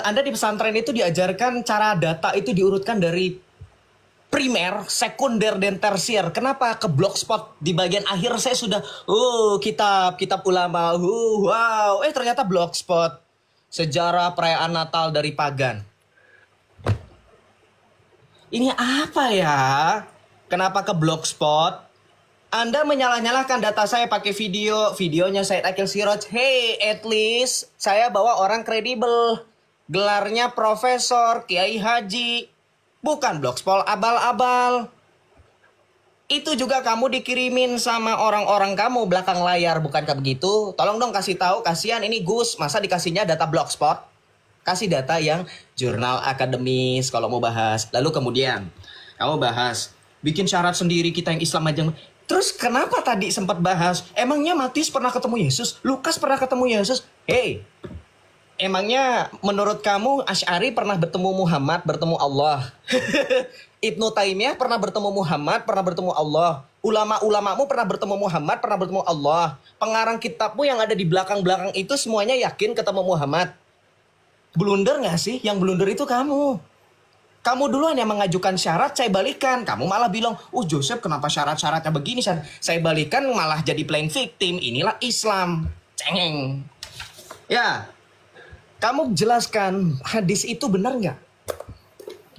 Anda di pesantren itu diajarkan cara data itu diurutkan dari primer, sekunder, dan tersier. Kenapa ke blogspot di bagian akhir saya sudah, kitab ulama, wow. Ternyata blogspot, sejarah perayaan Natal dari pagan. Ini apa ya? Kenapa ke blogspot? Anda menyalah-nyalahkan data saya pakai videonya Said Akil Siraj. Hey, at least saya bawa orang kredibel. Gelarnya profesor, kiai haji. Bukan blogspot abal-abal. Itu juga kamu dikirimin sama orang-orang kamu belakang layar, bukankah begitu? Tolong dong kasih tahu, kasihan ini Gus, masa dikasihnya data blogspot? Kasih data yang jurnal akademis kalau mau bahas. Lalu kemudian kamu bahas, bikin syarat sendiri kita yang Islam aja. Terus kenapa tadi sempat bahas, emangnya Matius pernah ketemu Yesus? Lukas pernah ketemu Yesus? Hey, emangnya menurut kamu Asy'ari pernah bertemu Muhammad, bertemu Allah? Ibnu Taimiyah pernah bertemu Muhammad, pernah bertemu Allah. Ulama-ulamamu pernah bertemu Muhammad, pernah bertemu Allah. Pengarang kitabmu yang ada di belakang-belakang itu semuanya yakin ketemu Muhammad. Blunder gak sih? Yang blunder itu kamu. Kamu duluan yang mengajukan syarat, saya balikan. Kamu malah bilang, Joseph kenapa syarat-syaratnya begini? Saya balikan malah jadi playing victim. Inilah Islam. Cengeng. Ya, kamu jelaskan hadis itu benar nggak?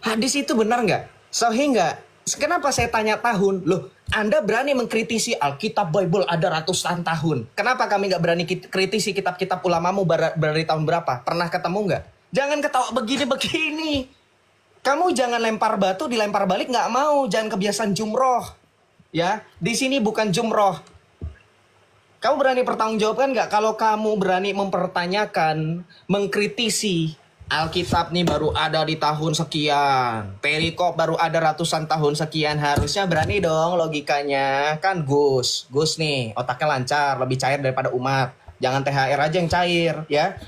Hadis itu benar nggak? Sahih nggak? Kenapa saya tanya tahun? Loh, Anda berani mengkritisi Alkitab Bible ada ratusan tahun. Kenapa kami nggak berani kritisi kitab-kitab ulamamu dari tahun berapa? Pernah ketemu nggak? Jangan ketawa begini-begini. Kamu jangan lempar batu, dilempar balik nggak mau. Jangan kebiasaan jumroh. Ya, di sini bukan jumroh. Kamu berani pertanggungjawabkan nggak kalau kamu berani mempertanyakan, mengkritisi Alkitab nih baru ada di tahun sekian, perikop baru ada ratusan tahun sekian, harusnya berani dong logikanya. Kan Gus nih otaknya lancar, lebih cair daripada umat. Jangan THR aja yang cair ya.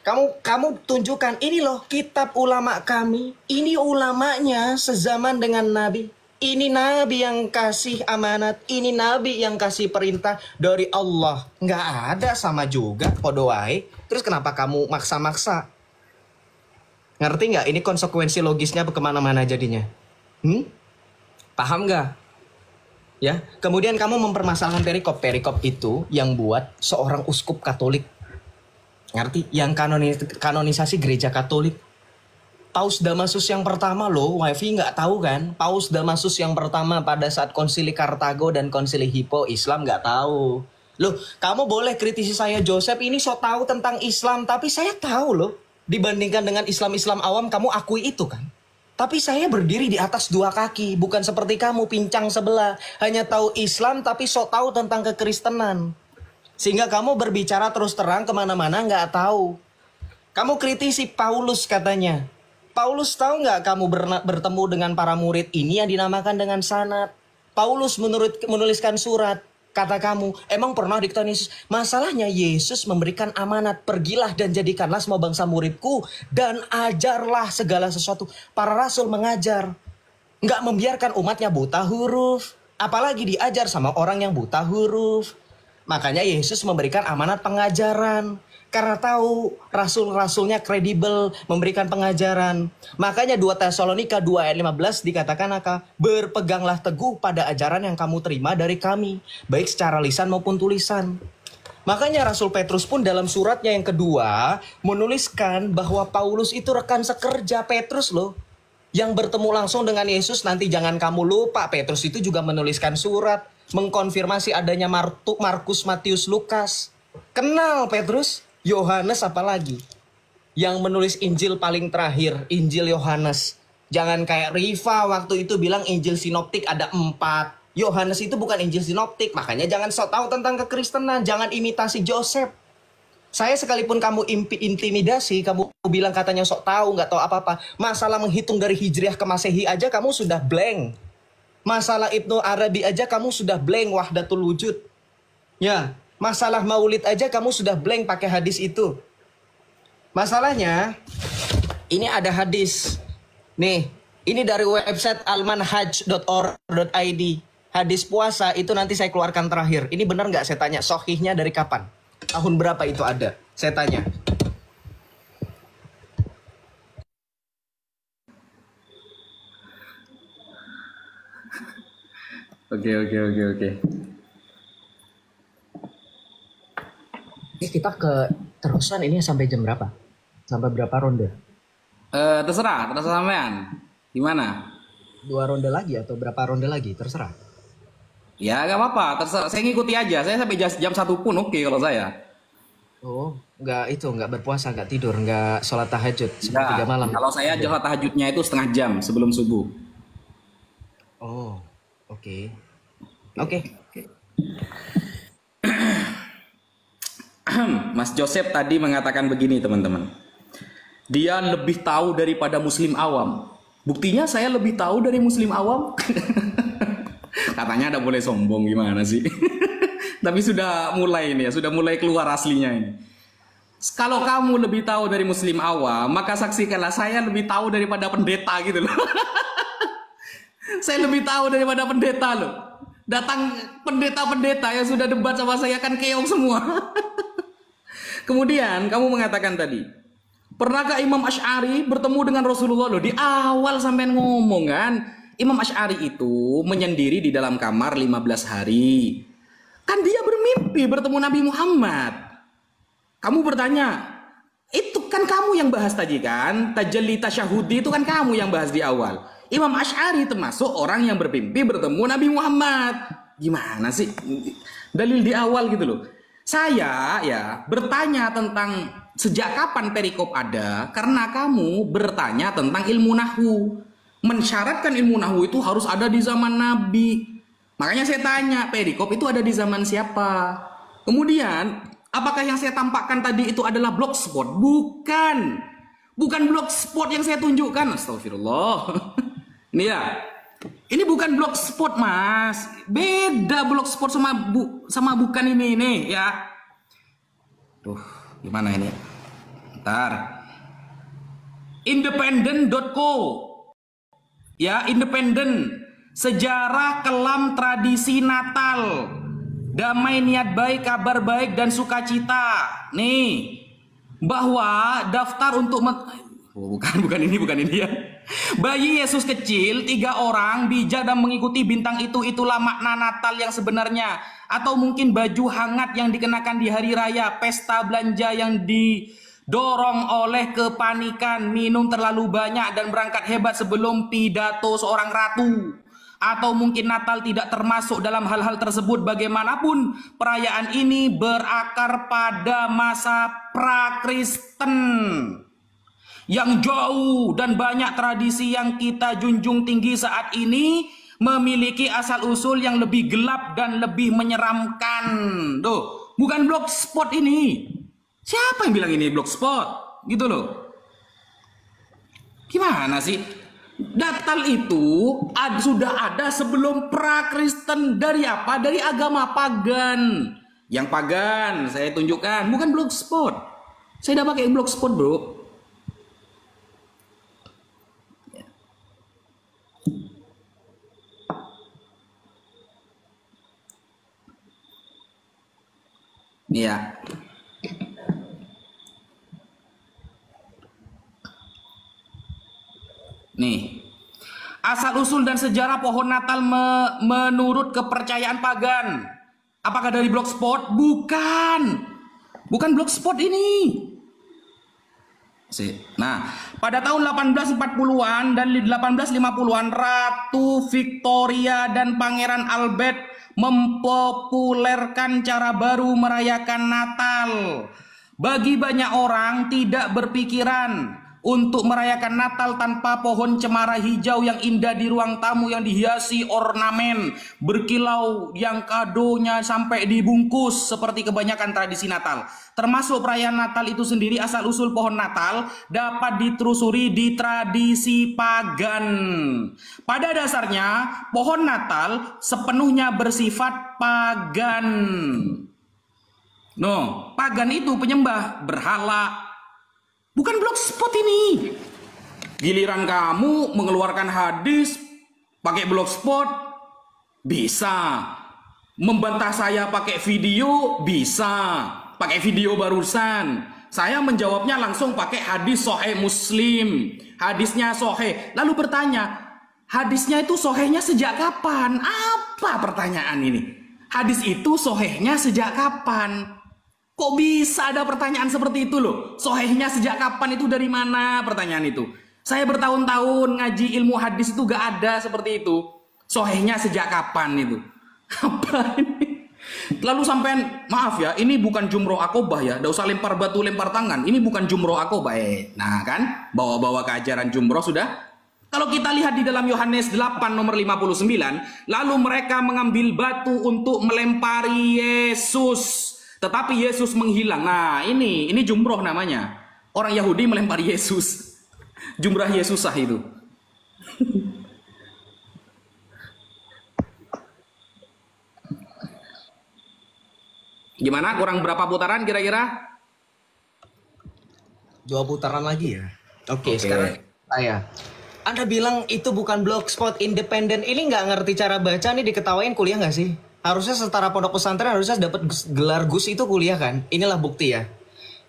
Kamu tunjukkan, ini loh kitab ulama kami, ini ulamanya sezaman dengan Nabi. Ini Nabi yang kasih amanat, ini Nabi yang kasih perintah dari Allah. Nggak ada, sama juga, podoai. Terus kenapa kamu maksa-maksa? Ngerti nggak? Ini konsekuensi logisnya kemana-mana jadinya. Paham nggak? Ya. Kemudian kamu mempermasalahkan perikop. Perikop itu yang buat seorang uskup Katolik. Ngerti? Yang kanonisasi gereja Katolik. Paus Damasus yang pertama loh, wifi nggak tahu kan? Paus Damasus yang pertama pada saat konsili Kartago dan konsili Hippo, Islam nggak tahu. Loh, kamu boleh kritisi saya, Joseph ini sok tahu tentang Islam, tapi saya tahu loh. Dibandingkan dengan Islam-Islam awam, kamu akui itu kan? Tapi saya berdiri di atas dua kaki, bukan seperti kamu pincang sebelah. Hanya tahu Islam tapi sok tahu tentang kekristenan. Sehingga kamu berbicara terus terang kemana-mana nggak tahu. Kamu kritisi Paulus katanya. Paulus tahu nggak kamu bertemu dengan para murid ini yang dinamakan dengan sanad. Paulus menuliskan surat. Kata kamu, emang pernah dikatakan Yesus? Masalahnya Yesus memberikan amanat. Pergilah dan jadikanlah semua bangsa muridku. Dan ajarlah segala sesuatu. Para rasul mengajar. Nggak membiarkan umatnya buta huruf. Apalagi diajar sama orang yang buta huruf. Makanya Yesus memberikan amanat pengajaran. Karena tahu rasul-rasulnya kredibel memberikan pengajaran. Makanya 2 Tesalonika 2 ayat 15 dikatakan berpeganglah teguh pada ajaran yang kamu terima dari kami. Baik secara lisan maupun tulisan. Makanya Rasul Petrus pun dalam suratnya yang kedua menuliskan bahwa Paulus itu rekan sekerja Petrus loh. Yang bertemu langsung dengan Yesus. Nanti jangan kamu lupa, Petrus itu juga menuliskan surat. Mengkonfirmasi adanya Markus, Matius, Lukas. Kenal Petrus. Yohanes apalagi yang menulis Injil paling terakhir, Injil Yohanes. Jangan kayak Riva waktu itu bilang Injil sinoptik ada 4. Yohanes itu bukan Injil sinoptik. Makanya jangan sok tahu tentang kekristenan. Jangan imitasi Joseph. Saya sekalipun kamu intimidasi, kamu bilang katanya sok tahu, nggak tahu apa-apa. Masalah menghitung dari Hijriah ke Masehi aja kamu sudah blank. Masalah Ibnu Arabi aja kamu sudah blank, Wahdatul Wujud. Ya. Masalah maulid aja kamu sudah blank pakai hadis itu. Masalahnya, ini ada hadis. Nih, ini dari website almanhaj.or.id. Hadis puasa itu nanti saya keluarkan terakhir. Ini benar nggak saya tanya, sohihnya dari kapan? Tahun berapa itu ada? Saya tanya. Oke, oke, oke, oke. Ini kita terusan ini sampai jam berapa? Sampai berapa ronde? Terserah sampean. Gimana? 2 ronde lagi atau berapa ronde lagi? Terserah. Ya gak apa-apa, terserah. Saya ngikuti aja. Saya sampai jam 1 pun oke kalau saya. Oh, nggak berpuasa, nggak tidur, nggak sholat tahajud Enggak. 3 malam. Kalau saya sholat tahajudnya itu setengah jam sebelum subuh. Oh, oke. Oke. Mas Joseph tadi mengatakan begini teman-teman. Dia lebih tahu daripada muslim awam. Buktinya saya lebih tahu dari muslim awam. Katanya ada boleh sombong gimana sih? Tapi sudah mulai ini ya, sudah mulai keluar aslinya ini. Kalau kamu lebih tahu dari muslim awam, maka saksikanlah saya lebih tahu daripada pendeta gitu loh. Saya lebih tahu daripada pendeta loh. Datang pendeta-pendeta yang sudah debat sama saya kan keong semua. Kemudian kamu mengatakan tadi, pernahkah Imam Asy'ari bertemu dengan Rasulullah loh? Di awal sampean ngomong kan, Imam Asy'ari itu menyendiri di dalam kamar 15 hari. Kan dia bermimpi bertemu Nabi Muhammad. Kamu bertanya, itu kan kamu yang bahas tadi kan? Tajalli tasyahudi itu kan kamu yang bahas di awal. Imam Asy'ari termasuk orang yang bermimpi bertemu Nabi Muhammad. Gimana sih? Dalil di awal gitu loh. Saya ya bertanya tentang sejak kapan perikop ada karena kamu bertanya tentang ilmu nahwu. Mensyaratkan ilmu nahwu itu harus ada di zaman Nabi. Makanya saya tanya, perikop itu ada di zaman siapa? Kemudian, apakah yang saya tampakkan tadi itu adalah blogspot? Bukan. Bukan blogspot yang saya tunjukkan. Astagfirullah. Ini ya. Ini bukan blogspot, Mas. Beda blogspot sama bukan ini nih, ya. Tuh, gimana ini? Ntar. Independent.co. Ya, independen. Sejarah kelam tradisi Natal. Damai niat baik, kabar baik dan sukacita. Nih. Bahwa daftar untuk bukan ini ya. Bayi Yesus kecil 3 orang bijak dan mengikuti bintang itulah makna Natal yang sebenarnya. Atau mungkin baju hangat yang dikenakan di hari raya, pesta belanja yang didorong oleh kepanikan, minum terlalu banyak dan berangkat hebat sebelum pidato seorang ratu. Atau mungkin Natal tidak termasuk dalam hal-hal tersebut. Bagaimanapun perayaan ini berakar pada masa pra-Kristen yang jauh dan banyak tradisi yang kita junjung tinggi saat ini memiliki asal-usul yang lebih gelap dan lebih menyeramkan. Tuh, bukan blogspot ini. Siapa yang bilang ini blogspot? Gitu loh. Gimana sih? Natal itu sudah ada sebelum pra-Kristen. Dari apa? Dari agama pagan. Yang pagan saya tunjukkan, bukan blogspot. Saya udah pakai blogspot, bro. Iya. Nih. Asal-usul dan sejarah pohon Natal menurut kepercayaan pagan. Apakah dari blogspot? Bukan. Bukan blogspot ini. Nah, pada tahun 1840-an dan 1850-an Ratu Victoria dan Pangeran Albert mempopulerkan cara baru merayakan Natal. Bagi banyak orang tidak berpikiran untuk merayakan Natal tanpa pohon cemara hijau yang indah di ruang tamu yang dihiasi ornamen berkilau yang kadonya sampai dibungkus seperti kebanyakan tradisi Natal. Termasuk perayaan Natal itu sendiri, asal-usul pohon Natal dapat ditelusuri di tradisi pagan. Pada dasarnya, pohon Natal sepenuhnya bersifat pagan. No, pagan itu penyembah berhala. Bukan blogspot ini. Giliran kamu mengeluarkan hadis pakai blogspot, bisa. Membantah saya pakai video, bisa. Pakai video barusan. Saya menjawabnya langsung pakai hadis Sahih Muslim. Hadisnya sahih. Lalu bertanya, hadisnya itu sahihnya sejak kapan? Apa Apa pertanyaan ini? Hadis itu sohehnya sejak kapan? Kok bisa ada pertanyaan seperti itu loh? Sohehnya sejak kapan itu dari mana pertanyaan itu? Saya bertahun-tahun ngaji ilmu hadis itu gak ada seperti itu. Sohehnya sejak kapan itu? Apa ini? Lalu sampean, maaf ya, ini bukan jumroh akobah ya. Gak usah lempar batu, lempar tangan. Ini bukan jumroh akobah. Nah kan, bawa-bawa ke ajaran jumroh sudah. Kalau kita lihat di dalam Yohanes 8 nomor 59, lalu mereka mengambil batu untuk melempari Yesus. Tetapi Yesus menghilang. Nah ini jumroh namanya. Orang Yahudi melempari Yesus. Jumrah Yesusah itu. Gimana? Kurang berapa putaran kira-kira? 2 putaran lagi ya. Oke, sekarang saya. Anda bilang itu bukan blogspot independen. Ini nggak ngerti cara baca nih, diketawain kuliah nggak sih? Harusnya setara pondok pesantren harusnya dapat gelar Gus itu kuliah kan? Inilah bukti ya.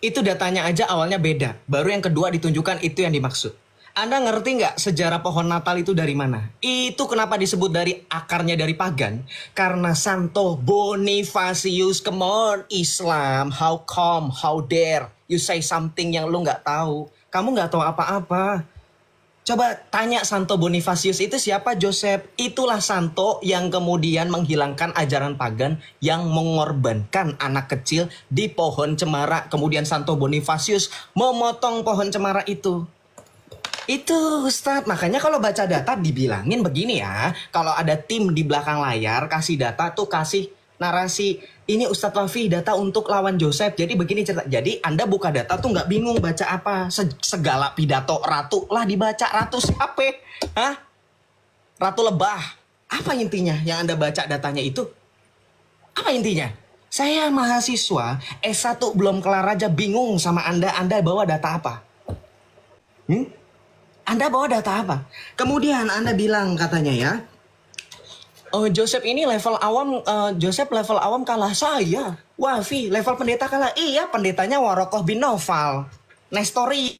Itu datanya aja awalnya beda. Baru yang kedua ditunjukkan itu yang dimaksud. Anda ngerti nggak sejarah pohon Natal itu dari mana? Itu kenapa disebut dari akarnya dari pagan? Karena Santo Bonifacius, come on Islam, how come, how dare you say something yang lu nggak tahu? Kamu nggak tahu apa-apa. Coba tanya Santo Bonifacius itu siapa, Joseph? Itulah santo yang kemudian menghilangkan ajaran pagan yang mengorbankan anak kecil di pohon cemara. Kemudian Santo Bonifacius memotong pohon cemara itu. Itu Ustadz, makanya kalau baca data dibilangin begini ya. Kalau ada tim di belakang layar kasih data tuh kasih narasi. Ini Ustadz Wafi data untuk lawan Joseph. Jadi begini cerita. Jadi Anda buka data tuh nggak bingung baca apa. Segala pidato ratu lah dibaca. Ratu siapa? Hah? Ratu lebah. Apa intinya yang Anda baca datanya itu? Apa intinya? Saya mahasiswa S1 belum kelar aja bingung sama Anda. Anda bawa data apa? Anda bawa data apa? Kemudian Anda bilang katanya ya, oh Joseph ini level awam, Joseph level awam kalah saya. Wafi level pendeta kalah. Iya pendetanya Warokoh bin Naufal. Nestori.